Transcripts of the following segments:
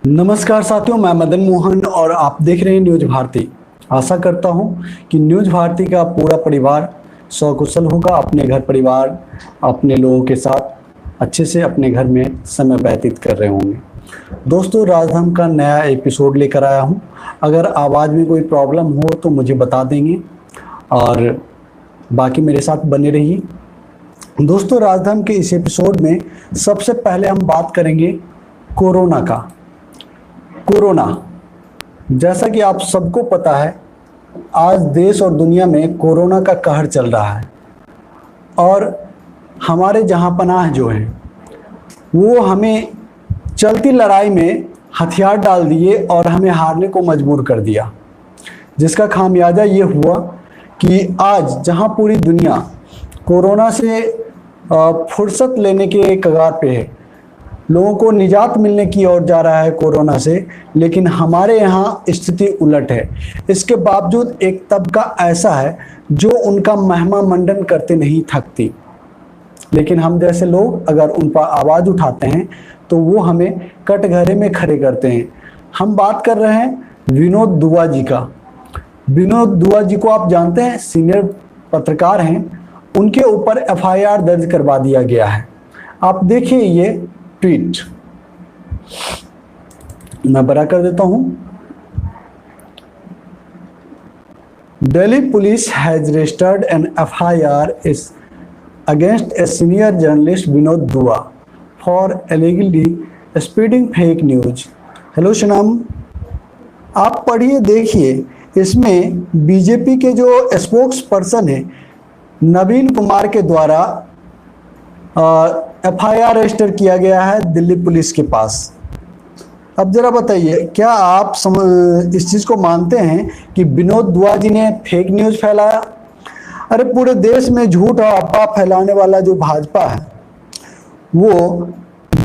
नमस्कार साथियों, मैं मदन मोहन और आप देख रहे हैं न्यूज भारती। आशा करता हूं कि न्यूज भारती का पूरा परिवार सकुशल होगा, अपने घर परिवार अपने लोगों के साथ अच्छे से अपने घर में समय व्यतीत कर रहे होंगे। दोस्तों, राजधर्म का नया एपिसोड लेकर आया हूं। अगर आवाज़ में कोई प्रॉब्लम हो तो मुझे बता देंगे और बाकी मेरे साथ बने रहिए। दोस्तों, राजधर्म के इस एपिसोड में सबसे पहले हम बात करेंगे कोरोना का। कोरोना, जैसा कि आप सबको पता है, आज देश और दुनिया में कोरोना का कहर चल रहा है और हमारे जहांपनाह जो हैं वो हमें चलती लड़ाई में हथियार डाल दिए और हमें हारने को मजबूर कर दिया, जिसका खामियाजा ये हुआ कि आज जहां पूरी दुनिया कोरोना से फुर्सत लेने के कगार पे है, लोगों को निजात मिलने की ओर जा रहा है कोरोना से, लेकिन हमारे यहाँ स्थिति उलट है। इसके बावजूद एक तबका ऐसा है जो उनका महिमा मंडन करते नहीं थकती, लेकिन हम जैसे लोग अगर उन पर आवाज़ उठाते हैं तो वो हमें कटघरे में खड़े करते हैं। हम बात कर रहे हैं विनोद दुआ जी का। विनोद दुआ जी को आप जानते हैं, सीनियर पत्रकार हैं। उनके ऊपर एफआईआर दर्ज करवा दिया गया है। आप देखिए ये ट्वीट, मैं बड़ा कर देता हूं। Delhi police has registered an FIR is against a senior journalist Vinod Dua for allegedly spreading fake news. Hello शनाम, आप पढ़िए, देखिए। इसमें बीजेपी के जो स्पोक्स पर्सन है नवीन कुमार के द्वारा एफआईआर रजिस्टर किया गया है दिल्ली पुलिस के पास। अब जरा बताइए, क्या आप इस चीज़ को मानते हैं कि विनोद दुआ जी ने फेक न्यूज़ फैलाया? अरे पूरे देश में झूठ और अफवाह फैलाने वाला जो भाजपा है वो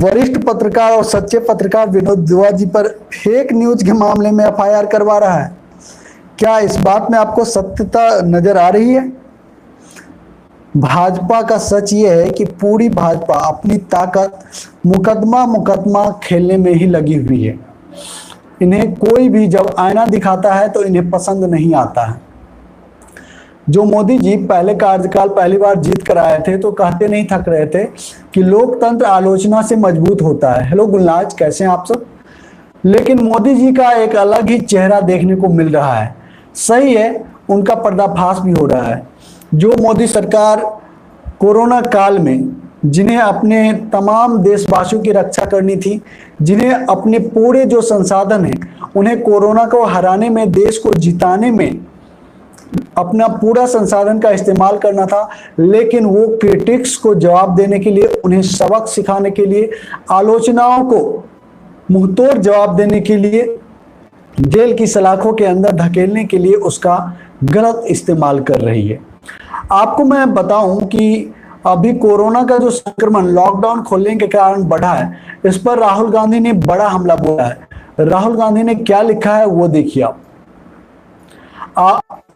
वरिष्ठ पत्रकार और सच्चे पत्रकार विनोद दुआ जी पर फेक न्यूज़ के मामले में एफआईआर करवा रहा है। क्या इस बात में आपको सत्यता नजर आ रही है? भाजपा का सच ये है कि पूरी भाजपा अपनी ताकत मुकदमा खेलने में ही लगी हुई है। इन्हें कोई भी जब आईना दिखाता है तो इन्हें पसंद नहीं आता है। जो मोदी जी पहले कार्यकाल पहली बार जीत कर आए थे तो कहते नहीं थक रहे थे कि लोकतंत्र आलोचना से मजबूत होता है। हेलो गुलनाज, कैसे हैं आप सब? लेकिन मोदी जी का एक अलग ही चेहरा देखने को मिल रहा है। सही है, उनका पर्दाफाश भी हो रहा है। जो मोदी सरकार कोरोना काल में जिन्हें अपने तमाम देशवासियों की रक्षा करनी थी, जिन्हें अपने पूरे जो संसाधन हैं उन्हें कोरोना को हराने में, देश को जिताने में अपना पूरा संसाधन का इस्तेमाल करना था, लेकिन वो क्रिटिक्स को जवाब देने के लिए, उन्हें सबक सिखाने के लिए, आलोचनाओं को मुंहतोड़ जवाब देने के लिए, जेल की सलाखों के अंदर धकेलने के लिए उसका गलत इस्तेमाल कर रही है। आपको मैं बताऊं कि अभी कोरोना का जो संक्रमण लॉकडाउन खोलने के कारण बढ़ा है, इस पर राहुल गांधी ने बड़ा हमला बोला है। राहुल गांधी ने क्या लिखा है वो देखिए आप।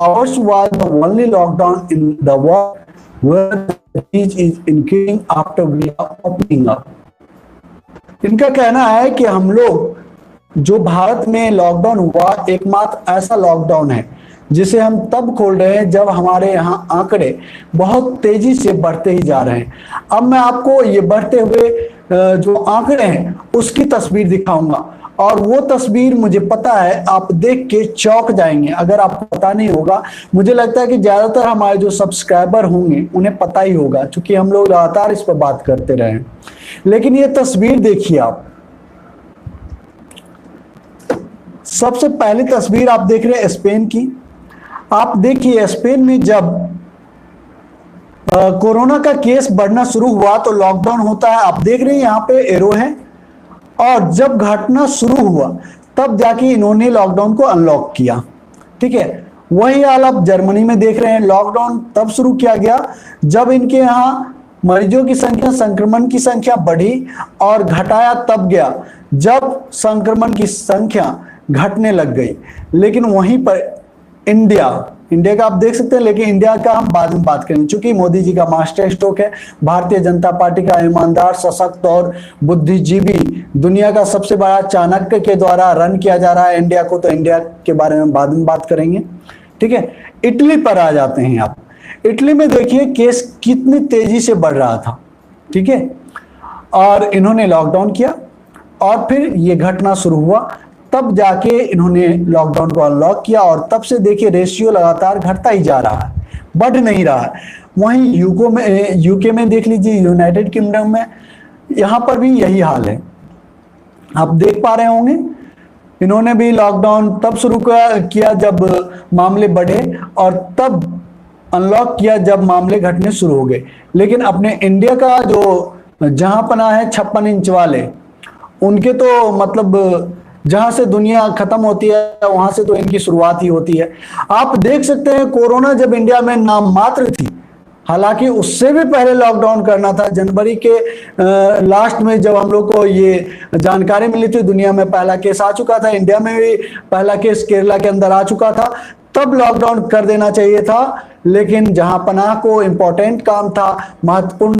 Ours was the only lockdown in the world where the disease is increasing after we are opening up. इनका कहना है कि हम लोग जो भारत में लॉकडाउन हुआ एकमात्र ऐसा लॉकडाउन है जिसे हम तब खोल रहे हैं जब हमारे यहाँ आंकड़े बहुत तेजी से बढ़ते ही जा रहे हैं। अब मैं आपको ये बढ़ते हुए जो आंकड़े हैं उसकी तस्वीर दिखाऊंगा और वो तस्वीर मुझे पता है आप देख के चौंक जाएंगे। अगर आपको पता नहीं होगा, मुझे लगता है कि ज्यादातर हमारे जो सब्सक्राइबर होंगे उन्हें पता ही होगा, क्योंकि हम लोग लगातार इस पर बात करते रहे। लेकिन ये तस्वीर देखिए आप। सबसे पहली तस्वीर आप देख रहे हैं स्पेन की। आप देखिए, स्पेन में जब कोरोना का केस बढ़ना शुरू हुआ तो लॉकडाउन होता है। आप देख रहे हैं यहाँ पे एरो है, और जब घटना शुरू हुआ तब जाके इन्होंने लॉकडाउन को अनलॉक किया। ठीक है, वही हाल आप जर्मनी में देख रहे हैं। लॉकडाउन तब शुरू किया गया जब इनके यहाँ मरीजों की संख्या, संक्रमण की संख्या बढ़ी, और घटाया तब गया जब संक्रमण की संख्या घटने लग गई। लेकिन वहीं पर इंडिया का आप देख सकते हैं, लेकिन इंडिया का हम बाद में बात करेंगे, क्योंकि मोदी जी का मास्टर स्ट्रोक है। भारतीय जनता पार्टी का ईमानदार, सशक्त और बुद्धिजीवी, दुनिया का सबसे बड़ा चाणक्य के द्वारा रन किया जा रहा है इंडिया को, तो इंडिया के बारे में बाद में बात करेंगे। ठीक है, इटली पर आ जाते हैं आप। इटली में देखिए केस कितनी तेजी से बढ़ रहा था। ठीक है, और इन्होंने लॉकडाउन किया और फिर ये घटना शुरू हुआ, तब जाके इन्होंने लॉकडाउन को अनलॉक किया और तब से देखिए रेशियो लगातार घटता ही जा रहा है, बढ़ नहीं रहा है। वहीं यूके में देख लीजिए, यूनाइटेड किंगडम में, यहाँ पर भी यही हाल है, आप देख पा रहे होंगे। इन्होंने भी लॉकडाउन तब शुरू किया जब मामले बढ़े और तब अनलॉक किया जब मामले घटने शुरू हो गए। लेकिन अपने इंडिया का जो जहां पना है 56 इंच वाले, उनके तो मतलब जहां से दुनिया खत्म होती है वहां से तो इनकी शुरुआत ही होती है। आप देख सकते हैं कोरोना जब इंडिया में नाम मात्र थी, हालांकि उससे भी पहले लॉकडाउन करना था। जनवरी के लास्ट में जब हम लोग को ये जानकारी मिली थी, दुनिया में पहला केस आ चुका था, इंडिया में भी पहला केस केरला के अंदर आ चुका था, तब लॉकडाउन कर देना चाहिए था। लेकिन जहां पनाह को इंपॉर्टेंट काम था, महत्वपूर्ण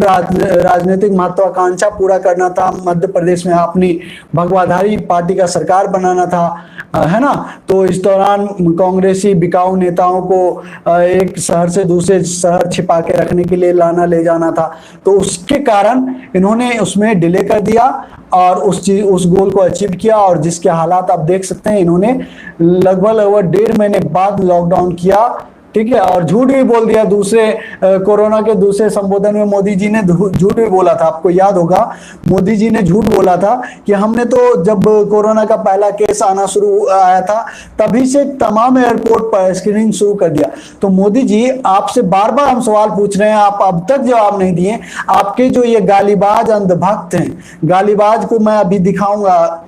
राजनीतिक महत्वाकांक्षा पूरा करना था, मध्य प्रदेश में अपनी भगवाधारी पार्टी का सरकार बनाना था, है ना, तो इस दौरान कांग्रेसी बिकाऊ नेताओं को एक शहर से दूसरे शहर छिपा के रखने के लिए लाना ले जाना था, तो उसके कारण इन्होंने उसमें डिले कर दिया और उस गोल को अचीव किया। और जिसके हालात आप देख सकते हैं, इन्होंने लगभग 1.5 महीने बाद लॉकडाउन किया। ठीक है, और झूठ भी बोल दिया। दूसरे कोरोना के दूसरे संबोधन में मोदी जी ने झूठ भी बोला था, आपको याद होगा, मोदी जी ने झूठ बोला था कि हमने तो जब कोरोना का पहला केस आना शुरू आया था तभी से तमाम एयरपोर्ट पर स्क्रीनिंग शुरू कर दिया। तो मोदी जी, आपसे बार बार हम सवाल पूछ रहे हैं, आप अब तक जवाब नहीं दिए। आपके जो ये गालीबाज अंधभक्त हैं, गालीबाज को मैं अभी दिखाऊंगा,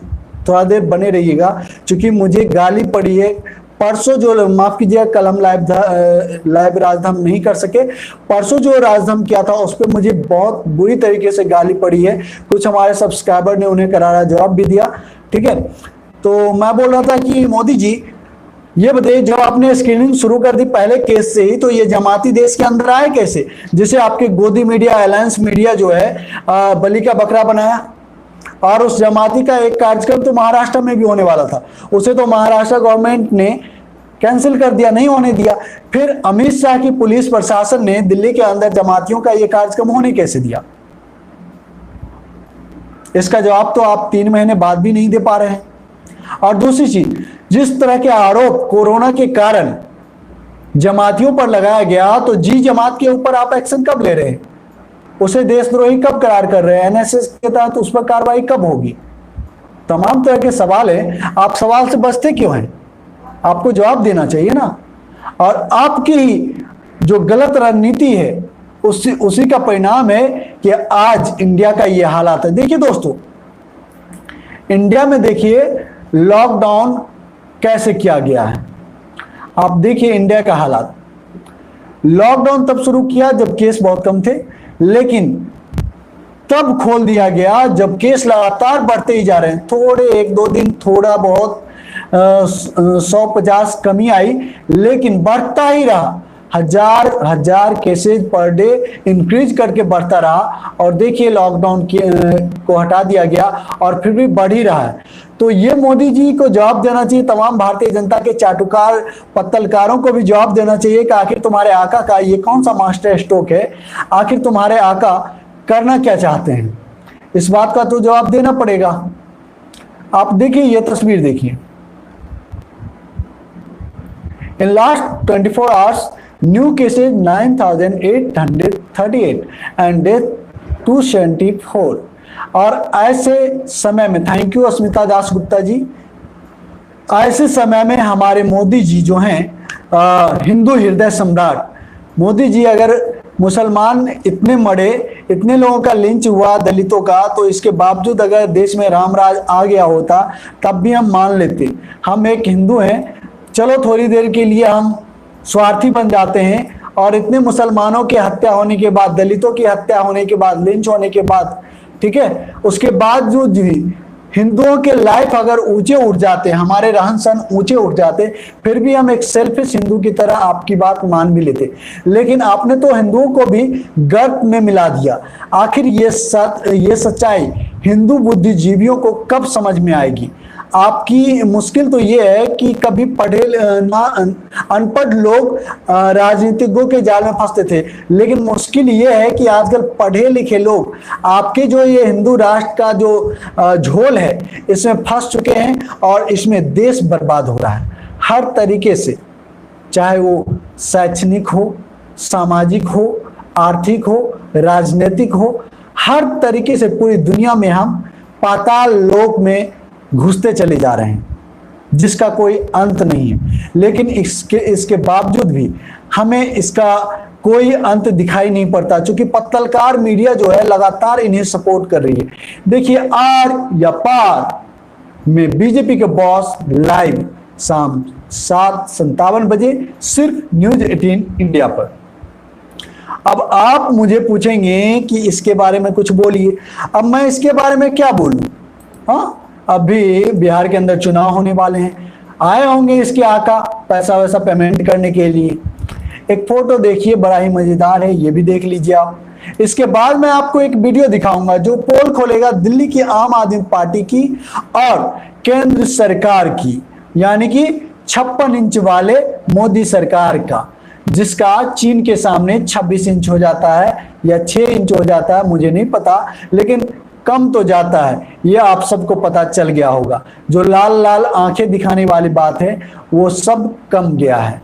थोड़ा देर बने रहिएगा, क्योंकि मुझे गाली पड़ी है परसों, जो माफ कीजिएगा कल हम लाइव राजधाम नहीं कर सके, परसों जो राजधाम किया था उस पर मुझे बहुत बुरी तरीके से गाली पड़ी है। कुछ हमारे सब्सक्राइबर ने उन्हें करारा जवाब भी दिया। ठीक है, तो मैं बोल रहा था कि मोदी जी ये बताइए, जब आपने स्क्रीनिंग शुरू कर दी पहले केस से ही, तो ये जमाती देश के अंदर आए कैसे? जिसे आपके गोदी मीडिया, अलायंस मीडिया जो है बलि का बकरा बनाया, और उस जमाती का एक कार्यक्रम तो महाराष्ट्र में भी होने वाला था, उसे तो महाराष्ट्र गवर्नमेंट ने कैंसिल कर दिया, नहीं होने दिया। फिर अमित शाह की पुलिस प्रशासन ने दिल्ली के अंदर जमातियों का यह कार्यक्रम होने कैसे दिया? इसका जवाब तो आप 3 महीने बाद भी नहीं दे पा रहे हैं। और दूसरी चीज, जिस तरह के आरोप कोरोना के कारण जमातियों पर लगाया गया, तो जी जमात के ऊपर आप एक्शन कब ले रहे हैं? उसे देशद्रोही कब करार कर रहे हैं? एनएसएस के तहत उस पर कार्रवाई कब होगी? तमाम तरह के सवाल है, आप सवाल से बचते क्यों हैं? आपको जवाब देना चाहिए ना। और आपकी ही जो गलत रणनीति है उसी का परिणाम है कि आज इंडिया का ये हालात है। देखिए दोस्तों, इंडिया में देखिए लॉकडाउन कैसे किया गया है। आप देखिए इंडिया का हालात, लॉकडाउन तब शुरू किया जब केस बहुत कम थे, लेकिन तब खोल दिया गया जब केस लगातार बढ़ते ही जा रहे हैं। थोड़े 1-2 दिन थोड़ा बहुत 100-50 कमी आई, लेकिन बढ़ता ही रहा। हजार केसेज पर डे इंक्रीज करके बढ़ता रहा। और देखिए लॉकडाउन को हटा दिया गया और फिर भी बढ़ ही रहा है। तो ये मोदी जी को जवाब देना चाहिए, तमाम भारतीय जनता के चाटुकार पत्तलकारों को भी जवाब देना चाहिए कि आखिर तुम्हारे आका का ये कौन सा मास्टर स्ट्रोक है, आखिर तुम्हारे आका करना क्या चाहते हैं, इस बात का तो जवाब देना पड़ेगा। आप देखिए ये तस्वीर देखिए, in last 24 hours new cases 9,838 and death 274। और ऐसे समय में, थैंक यू अस्मिता दास गुप्ता जी, ऐसे समय में हमारे मोदी जी जो हैं हिंदू हृदय सम्राट मोदी जी, अगर मुसलमान इतने मरे, इतने लोगों का लिंच हुआ दलितों का, तो इसके बावजूद अगर देश में रामराज आ गया होता तब भी हम मान लेते। हम एक हिंदू हैं, चलो थोड़ी देर के लिए हम स्वार्थी बन जाते हैं, और इतने मुसलमानों की हत्या होने के बाद, दलितों की हत्या होने के बाद, लिंच होने के बाद, ठीक है, उसके बाद जो हिंदुओं के लाइफ अगर ऊंचे उठ जाते, हमारे रहन सहन ऊंचे उठ जाते, फिर भी हम एक सेल्फिश हिंदू की तरह आपकी बात मान भी लेते। लेकिन आपने तो हिंदुओं को भी गर्त में मिला दिया। आखिर ये सच्चाई हिंदू बुद्धिजीवियों को कब समझ में आएगी? आपकी मुश्किल तो ये है कि कभी अनपढ़ लोग राजनीतिज्ञों के जाल में फंसते थे, लेकिन मुश्किल ये है कि आजकल पढ़े लिखे लोग आपके जो ये हिंदू राष्ट्र का जो झोल है इसमें फंस चुके हैं और इसमें देश बर्बाद हो रहा है हर तरीके से, चाहे वो शैक्षणिक हो, सामाजिक हो, आर्थिक हो, राजनीतिक हो, हर तरीके से पूरी दुनिया में हम पाताल लोक में घुसते चले जा रहे हैं जिसका कोई अंत नहीं है। लेकिन इसके बावजूद भी हमें इसका कोई अंत दिखाई नहीं पड़ता, क्योंकि पत्तलकार मीडिया जो है लगातार इन्हें सपोर्ट कर रही है। देखिए आर या पार में बीजेपी के बॉस लाइव शाम 7:57 बजे सिर्फ न्यूज 18 इंडिया पर। अब आप मुझे पूछेंगे कि इसके बारे में कुछ बोलिए। अब मैं इसके बारे में क्या बोलूं? हाँ, अभी बिहार के अंदर चुनाव होने वाले हैं, आए होंगे इसके आका पैसा वैसा पेमेंट करने के लिए। एक फोटो देखिए, बड़ा ही मजेदार है, ये भी देख लीजिए आप। इसके बाद मैं आपको एक वीडियो दिखाऊंगा जो पोल खोलेगा दिल्ली की आम आदमी पार्टी की और केंद्र सरकार की, यानी कि 56 इंच वाले मोदी सरकार का, जिसका चीन के सामने 26 इंच हो जाता है या 6 इंच हो जाता है, मुझे नहीं पता, लेकिन कम तो जाता है, ये आप सबको पता चल गया होगा। जो लाल लाल आंखें दिखाने वाली बात है वो सब कम गया है।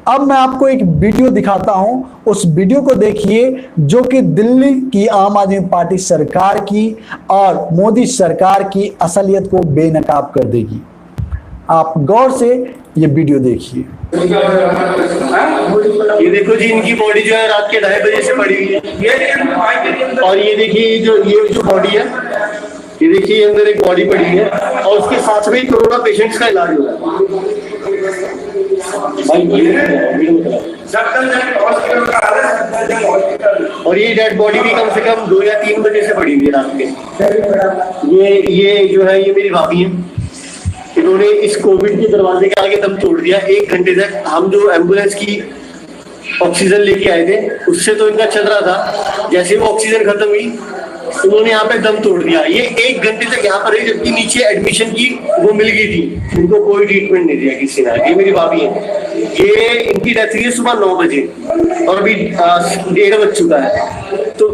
अब मैं आपको एक वीडियो दिखाता हूं, उस वीडियो को देखिए जो कि दिल्ली की आम आदमी पार्टी सरकार की और मोदी सरकार की असलियत को बेनकाब कर देगी। आप गौर से ये वीडियो देखिए। ये देखो जी, इनकी बॉडी जो है रात के 2:30 बजे से पड़ी हुई है। और ये देखिए ये जो बॉडी है, ये देखिए अंदर एक बॉडी पड़ी है और उसके साथ में कोरोना पेशेंट्स का इलाज हो रहा है। और ये डेड बॉडी भी कम से कम 2 या 3 बजे से पड़ी हुई है रात के। ये जो है ये मेरी भाभी है, इन्होंने इस कोविड के दरवाजे के आगे दम तोड़ दिया। 1 घंटे तक हम जो एम्बुलेंस की ऑक्सीजन लेके आए थे उससे तो इनका चल रहा था, जैसे वो ऑक्सीजन खत्म हुई इन्होंने यहाँ पे दम तोड़ दिया। ये 1 घंटे तक यहाँ पर रही, जबकि नीचे एडमिशन की वो मिल गई थी, इनको कोई ट्रीटमेंट नहीं दिया किसी ने। ये मेरी भाभी है, ये इनकी डेथ हुई है सुबह 9 बजे और अभी 1:30 बज चुका है। तो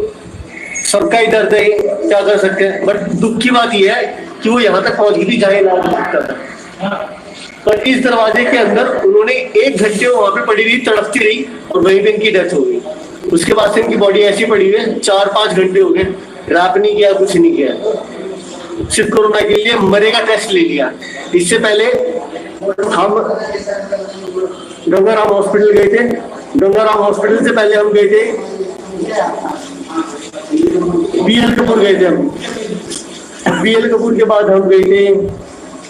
सबका ही दर्द है, क्या कर सकते हैं। बट दुख की बात यह है कि वो यहाँ तक पहुंच गई थी जहाँ इलाज हो सकता था, पर इस दरवाजे के अंदर उन्होंने 1 घंटे वहां पे पड़ी रही, तड़पती रही और वहीं पे इनकी डेथ हो गई। उसके बाद से इनकी बॉडी ऐसी पड़ी हुई है, 4-5 घंटे हो गए, रैप नहीं किया, कुछ नहीं किया, सिर्फ कोरोना के लिए मरेगा टेस्ट ले लिया। इससे पहले हम गंगाराम हॉस्पिटल गए थे, गंगाराम हॉस्पिटल से पहले हम गए थे BL कपूर गए थे हम, BL कपूर के बाद हम गए थे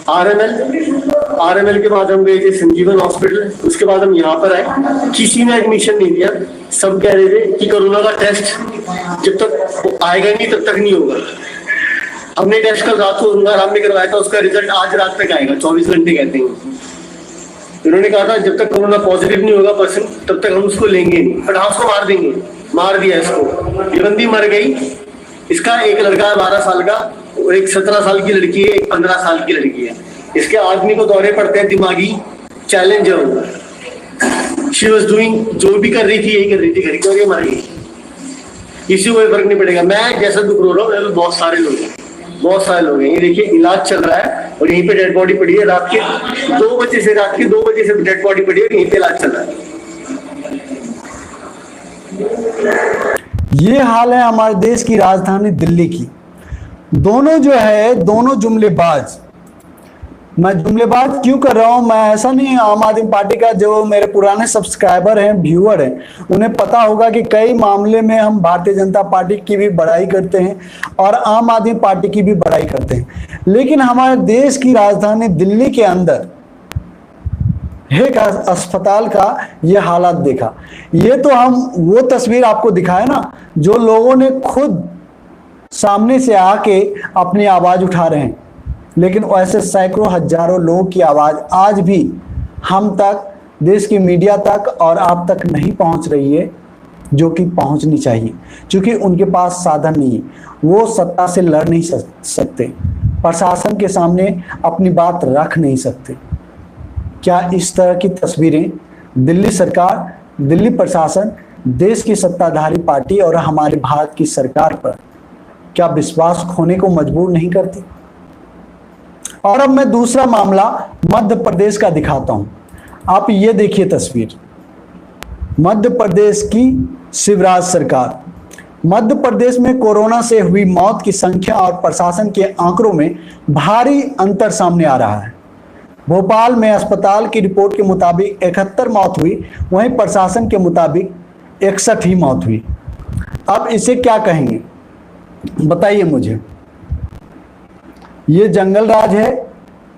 RML के बाद हम गए थे संजीवन हॉस्पिटल। उसके बाद हम यहाँ पर आए, किसी ने एडमिशन नहीं दिया। सब कह रहे थे कि कोरोना का टेस्ट जब तक आएगा नहीं तब तक नहीं होगा। हमने टेस्ट कल रात को गंगाराम में करवाया था, उसका रिजल्ट आज रात तक आएगा, 24 घंटे कहते हैं। उन्होंने कहा था जब तक कोरोना पॉजिटिव नहीं होगा पर्सन तब तक हम उसको लेंगे नहीं, बट हम उसको मार देंगे। मार दिया इसको, ये बंदी मर गई। इसका एक लड़का है 12 साल का, और एक 17 साल की लड़की है, एक 15 साल की लड़की है। इसके आदमी को दौरे पड़ते हैं, दिमागी चैलेंज है वो। शी वाज डूइंग, जो भी कर रही थी यही कर रही थी घर की, और ये मर गई। किसी को फर्क नहीं पड़ेगा। मैं जैसा दुख रो रहा हूँ बहुत सारे लोग हैं, बहुत सारे लोग हैं। ये देखिए इलाज चल रहा है और यहीं पे डेड बॉडी पड़ी है। रात के 2 बजे से, रात के 2 बजे से डेड बॉडी पड़ी है, यहीं पे इलाज चल रहा है। ये हाल है हमारे देश की राजधानी दिल्ली की। दोनों जो है, दोनों जुमलेबाज। मैं जुमलेबाज क्यों कर रहा हूं? मैं ऐसा नहीं, आम आदमी पार्टी का जो मेरे पुराने सब्सक्राइबर हैं, व्यूअर हैं, उन्हें पता होगा कि कई मामले में हम भारतीय जनता पार्टी की भी बड़ाई करते हैं और आम आदमी पार्टी की भी बड़ाई करते हैं। लेकिन हमारे देश की राजधानी दिल्ली के अंदर एक अस्पताल का ये हालात देखा। ये तो हम वो तस्वीर आपको दिखाए ना जो लोगों ने खुद सामने से आके अपनी आवाज उठा रहे हैं। लेकिन ऐसे सैकड़ों हजारों लोगों की आवाज़ आज भी हम तक, देश की मीडिया तक और आप तक नहीं पहुंच रही है, जो कि पहुंचनी चाहिए, क्योंकि उनके पास साधन नहीं है। वो सत्ता से लड़ नहीं सकते, प्रशासन के सामने अपनी बात रख नहीं सकते। क्या इस तरह की तस्वीरें दिल्ली सरकार, दिल्ली प्रशासन, देश की सत्ताधारी पार्टी और हमारे भारत की सरकार पर क्या विश्वास खोने को मजबूर नहीं करती? और अब मैं दूसरा मामला मध्य प्रदेश का दिखाता हूं। आप ये देखिए तस्वीर, मध्य प्रदेश की शिवराज सरकार। मध्य प्रदेश में कोरोना से हुई मौत की संख्या और प्रशासन के आंकड़ों में भारी अंतर सामने आ रहा है। भोपाल में अस्पताल की रिपोर्ट के मुताबिक 71 मौत हुई, वहीं प्रशासन के मुताबिक 61 ही मौत हुई। अब इसे क्या कहेंगे बताइए मुझे? ये जंगल राज है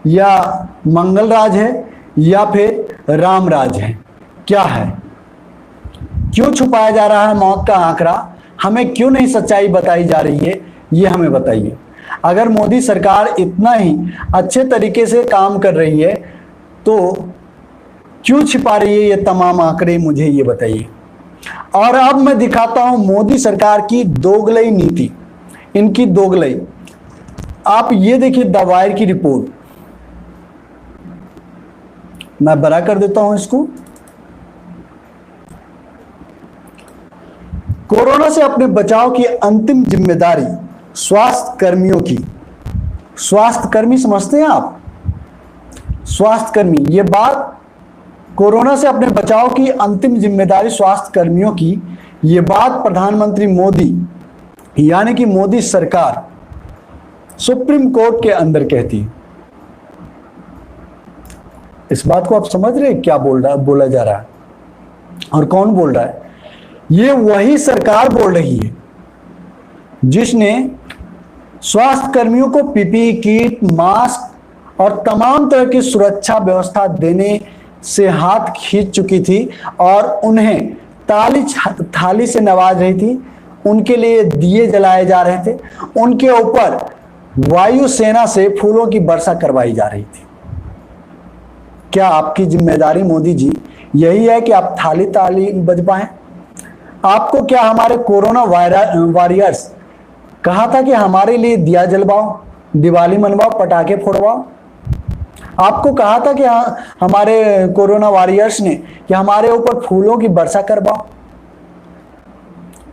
या मंगल राज है या फिर राम राज है? क्या है? क्यों छुपाया जा रहा है मौत का आंकड़ा? हमें क्यों नहीं सच्चाई बताई जा रही है, ये हमें बताइए। अगर मोदी सरकार इतना ही अच्छे तरीके से काम कर रही है तो क्यों छिपा रही है ये तमाम आंकड़े, मुझे ये बताइए। और अब मैं दिखाता हूं मोदी सरकार की दोगलई नीति, इनकी दोगलई। आप ये देखिए द वायर की रिपोर्ट, मैं बड़ा कर देता हूं इसको। कोरोना से अपने बचाव की अंतिम जिम्मेदारी स्वास्थ्य कर्मियों की। स्वास्थ्य कर्मी समझते हैं आप? स्वास्थ्य कर्मी, ये बात, कोरोना से अपने बचाव की अंतिम जिम्मेदारी स्वास्थ्य कर्मियों की, ये बात प्रधानमंत्री मोदी यानी कि मोदी सरकार सुप्रीम कोर्ट के अंदर कहती है। इस बात को आप समझ रहे हैं क्या बोला जा रहा है और कौन बोल रहा है? ये वही सरकार बोल रही है जिसने स्वास्थ्य कर्मियों को पीपीई किट, मास्क और तमाम तरह की सुरक्षा व्यवस्था देने से हाथ खींच चुकी थी और उन्हें थाली से नवाज रही थी। उनके लिए दिए जलाए जा रहे थे, उनके ऊपर वायुसेना से फूलों की वर्षा करवाई जा रही थी। क्या आपकी जिम्मेदारी मोदी जी यही है कि आप थाली बजवाएं? आपको क्या हमारे कोरोना वॉरियर्स कहा था कि हमारे लिए दिया जलवाओ, दिवाली मनवाओ, पटाखे फोड़वाओ? आपको कहा था कि हमारे कोरोना वॉरियर्स ने कि हमारे ऊपर फूलों की वर्षा करवाओ?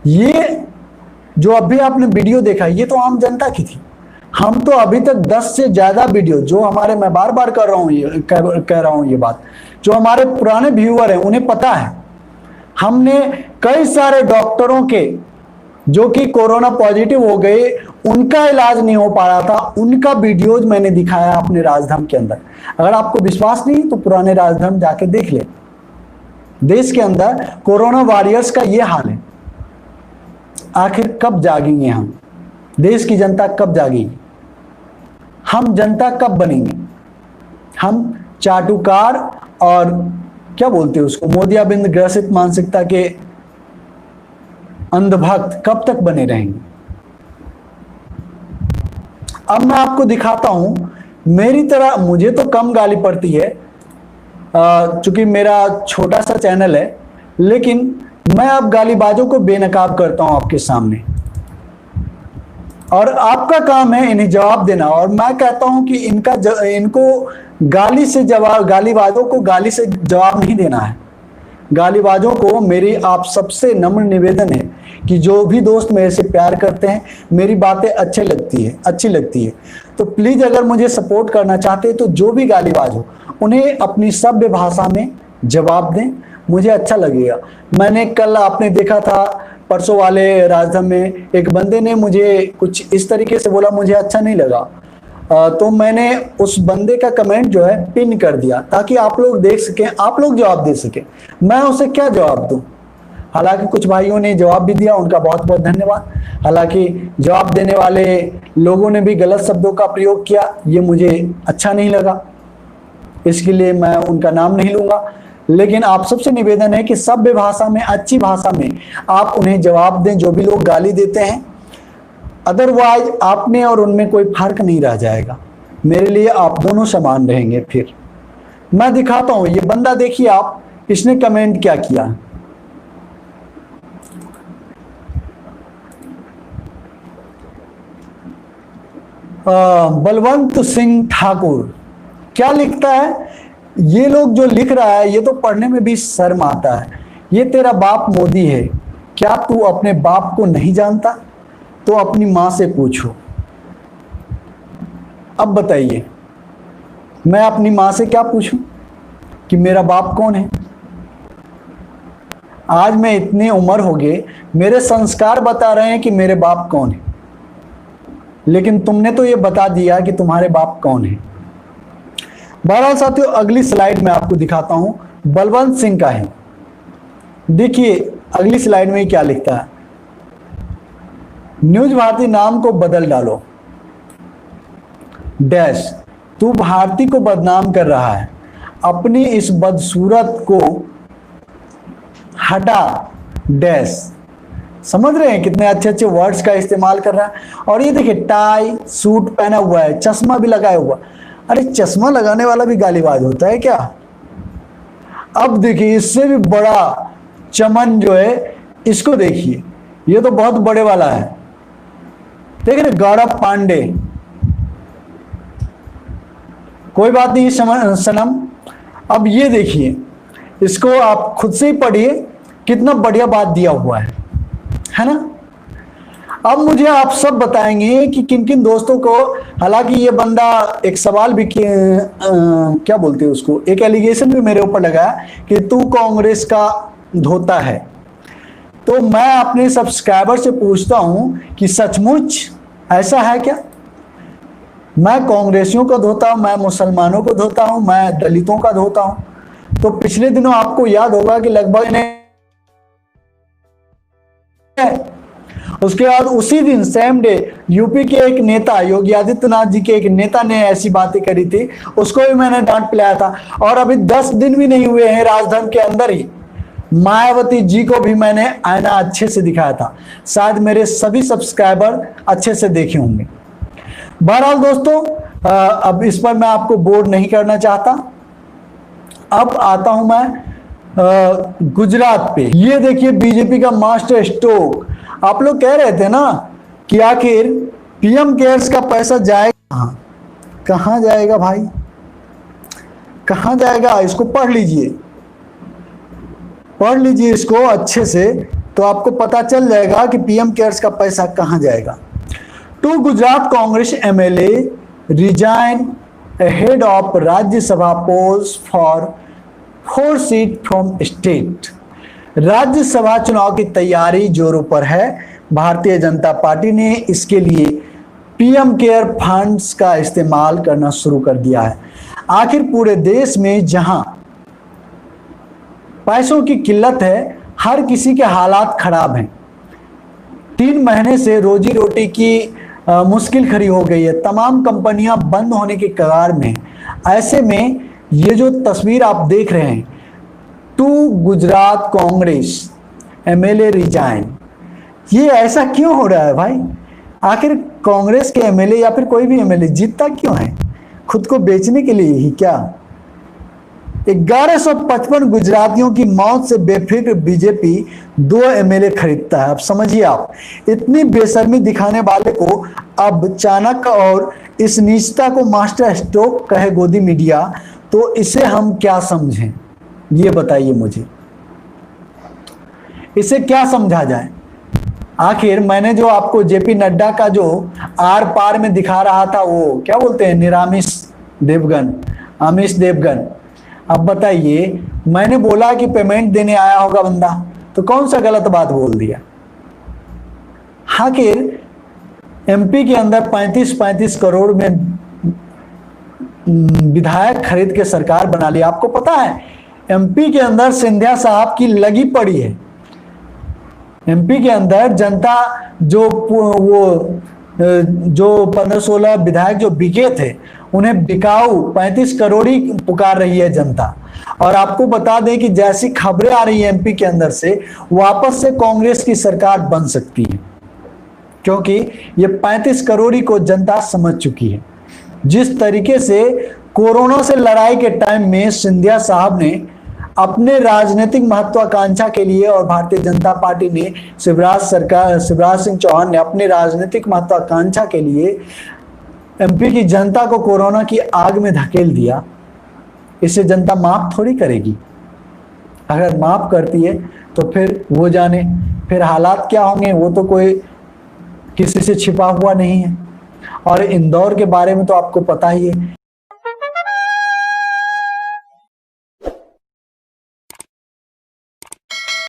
ये जो अभी आपने वीडियो देखा, ये तो आम जनता की थी। हम तो अभी तक 10 से ज्यादा वीडियो जो हमारे, मैं बार बार कह रहा हूं ये बात, जो हमारे पुराने व्यूअर हैं उन्हें पता है, हमने कई सारे डॉक्टरों के जो कि कोरोना पॉजिटिव हो गए, उनका इलाज नहीं हो पा रहा था, उनका वीडियोज मैंने दिखाया अपने राजधाम के अंदर। अगर आपको विश्वास नहीं तो पुराने राजधाम जाके देख ले। देश के अंदर कोरोना वॉरियर्स का ये हाल है। आखिर कब जागेंगे हम? देश की जनता कब जागेगी? हम जनता कब बनेंगे? हम चाटुकार और क्या बोलते हैं उसको, मोदियाबिंद ग्रसित मानसिकता के अंधभक्त कब तक बने रहेंगे? अब मैं आपको दिखाता हूं, मेरी तरह मुझे तो कम गाली पड़ती है चूंकि मेरा छोटा सा चैनल है, लेकिन मैं अब गालीबाजों को बेनकाब करता हूं आपके सामने और आपका काम है इन्हें जवाब देना। और मैं कहता हूं कि इनको गाली से जवाब, गालीबाजों को गाली से जवाब नहीं देना है। गालीबाजों को मेरी आप सबसे नम्र निवेदन है कि जो भी दोस्त मेरे से प्यार करते हैं, मेरी बातें अच्छी लगती है तो प्लीज अगर मुझे सपोर्ट करना चाहते हैं तो जो भी गालीबाज हो उन्हें अपनी सभ्य भाषा में जवाब दें, मुझे अच्छा लगेगा। मैंने कल, आपने देखा था परसों वाले राजधानी में एक बंदे ने मुझे कुछ इस तरीके से बोला, मुझे अच्छा नहीं लगा, तो मैंने उस बंदे का कमेंट जो है पिन कर दिया ताकि आप लोग देख सकें, आप लोग जवाब दे सकें। मैं उसे क्या जवाब दूं? हालांकि कुछ भाइयों ने जवाब भी दिया, उनका बहुत बहुत धन्यवाद। हालांकि जवाब देने वाले लोगों ने भी गलत शब्दों का प्रयोग किया, ये मुझे अच्छा नहीं लगा, इसके लिए मैं उनका नाम नहीं लूंगा। लेकिन आप सबसे निवेदन है कि सभ्य भाषा में, अच्छी भाषा में आप उन्हें जवाब दें जो भी लोग गाली देते हैं। अदरवाइज आप में और उनमें कोई फर्क नहीं रह जाएगा। मेरे लिए आप दोनों समान रहेंगे। फिर मैं दिखाता हूं ये बंदा, देखिए आप, इसने कमेंट क्या किया। बलवंत सिंह ठाकुर क्या लिखता है, ये लोग जो लिख रहा है ये तो पढ़ने में भी शर्म आता है। ये तेरा बाप मोदी है, क्या तू अपने बाप को नहीं जानता? तो अपनी मां से पूछो। अब बताइए, मैं अपनी मां से क्या पूछूं कि मेरा बाप कौन है? आज मैं इतनी उम्र हो गई, मेरे संस्कार बता रहे हैं कि मेरे बाप कौन है, लेकिन तुमने तो ये बता दिया कि तुम्हारे बाप कौन है। बहरहाल साथियों, अगली स्लाइड में आपको दिखाता हूं, बलवंत सिंह का है। देखिए अगली स्लाइड में क्या लिखता है, न्यूज भारती नाम को बदल डालो डैश, तू भारती को बदनाम कर रहा है, अपनी इस बदसूरत को हटा डैश। समझ रहे हैं कितने अच्छे अच्छे वर्ड्स का इस्तेमाल कर रहा है। और ये देखिए टाई सूट पहना हुआ है, चश्मा भी लगाया हुआ। अरे चश्मा लगाने वाला भी गालीबाज होता है क्या? अब देखिए इससे भी बड़ा चमन जो है, इसको देखिए, ये तो बहुत बड़े वाला है। देख रहे गौरव पांडे, कोई बात नहीं सनम। अब ये देखिए, इसको आप खुद से ही पढ़िए, कितना बढ़िया बात दिया हुआ है ना। अब मुझे आप सब बताएंगे कि किन किन दोस्तों को, हालांकि ये बंदा एक सवाल भी क्या बोलते हैं उसको, एक एलिगेशन भी मेरे ऊपर लगाया कि तू कांग्रेस का धोता है। तो मैं अपने सब्सक्राइबर से पूछता हूं कि सचमुच ऐसा है क्या? मैं कांग्रेसियों को धोता हूं, मैं मुसलमानों को धोता हूं, मैं दलितों का धोता हूं। तो पिछले दिनों आपको याद होगा कि लगभग ने उसके बाद उसी दिन सेम डे यूपी के एक नेता, योगी आदित्यनाथ जी के एक नेता ने ऐसी बातें करी थी, उसको भी मैंने डांट पिलाया था। और अभी 10 दिन भी नहीं हुए हैं, राजधानी के अंदर ही मायावती जी को भी मैंने आईना अच्छे से दिखाया था। शायद मेरे सभी सब्सक्राइबर अच्छे से देखे होंगे। बहरहाल दोस्तों, अब इस पर मैं आपको बोर नहीं करना चाहता। अब आता हूं मैं गुजरात पे। ये देखिए बीजेपी का मास्टर स्ट्रोक। आप लोग कह रहे थे ना कि आखिर पीएम केयर्स का पैसा जाएगा कहां जाएगा भाई, कहां जाएगा? इसको पढ़ लीजिए, पढ़ लीजिए इसको अच्छे से, तो आपको पता चल जाएगा कि पीएम केयर्स का पैसा कहां जाएगा। Two Gujarat Congress MLA resign ahead of Rajya Sabha polls for 4 seat from state. Rajya Sabha चुनाव की तैयारी जोरों पर है। भारतीय जनता पार्टी ने इसके लिए पीएम केयर फंड्स का इस्तेमाल करना शुरू कर दिया है। आखिर पूरे देश में जहां पैसों की किल्लत है, हर किसी के हालात खराब हैं। 3 महीने से रोजी रोटी की मुश्किल खड़ी हो गई है। तमाम कंपनियां बंद होने के कगार में। ऐसे में ये जो तस्वीर आप देख रहे हैं, two Gujarat Congress MLA resign, ये ऐसा क्यों हो रहा है भाई? आखिर कांग्रेस के एमएलए या फिर कोई भी एमएलए जीतता क्यों है? खुद को बेचने के लिए ही क्या? 1155 गुजरातियों की मौत से बेफिक्र बीजेपी 2 एमएलए खरीदता है। अब समझिए आप, इतनी बेशर्मी दिखाने वाले को अब चाणक्य और इस नीचता को मास्टर स्ट्रोक कहे गोदी मीडिया, तो इसे हम क्या समझें? ये बताइए मुझे, इसे क्या समझा जाए? आखिर मैंने जो आपको जेपी नड्डा का जो आर पार में दिखा रहा था, वो क्या बोलते हैं, निरामिष देवगन, अमीश देवगन। अब बताइए, मैंने बोला कि पेमेंट देने आया होगा बंदा, तो कौन सा गलत बात बोल दिया? आखिर एमपी के अंदर 35-35 करोड़ में विधायक खरीद के सरकार बना ली। आपको पता है एमपी के अंदर सिंधिया साहब की लगी पड़ी है। एमपी के अंदर जनता जो 15-16 विधायक जो बिके थे, उन्हें बिकाऊ 35 करोड़ ही पुकार रही है जनता। और आपको बता दें कि जैसी खबरें आ रही है एमपी के अंदर से, वापस से कांग्रेस की सरकार बन सकती है, क्योंकि ये 35 करोड़ को जनता समझ चुकी है। जिस तरीके से कोरोना से लड़ाई के टाइम में सिंधिया साहब ने अपने राजनीतिक महत्वाकांक्षा के लिए और भारतीय जनता पार्टी ने शिवराज सिंह चौहान ने अपने राजनीतिक महत्वाकांक्षा के लिए एमपी की जनता को कोरोना की आग में धकेल दिया, इसे जनता माफ थोड़ी करेगी। अगर माफ करती है तो फिर वो जाने फिर हालात क्या होंगे, वो तो कोई किसी से छिपा हुआ नहीं है। और इंदौर के बारे में तो आपको पता ही है।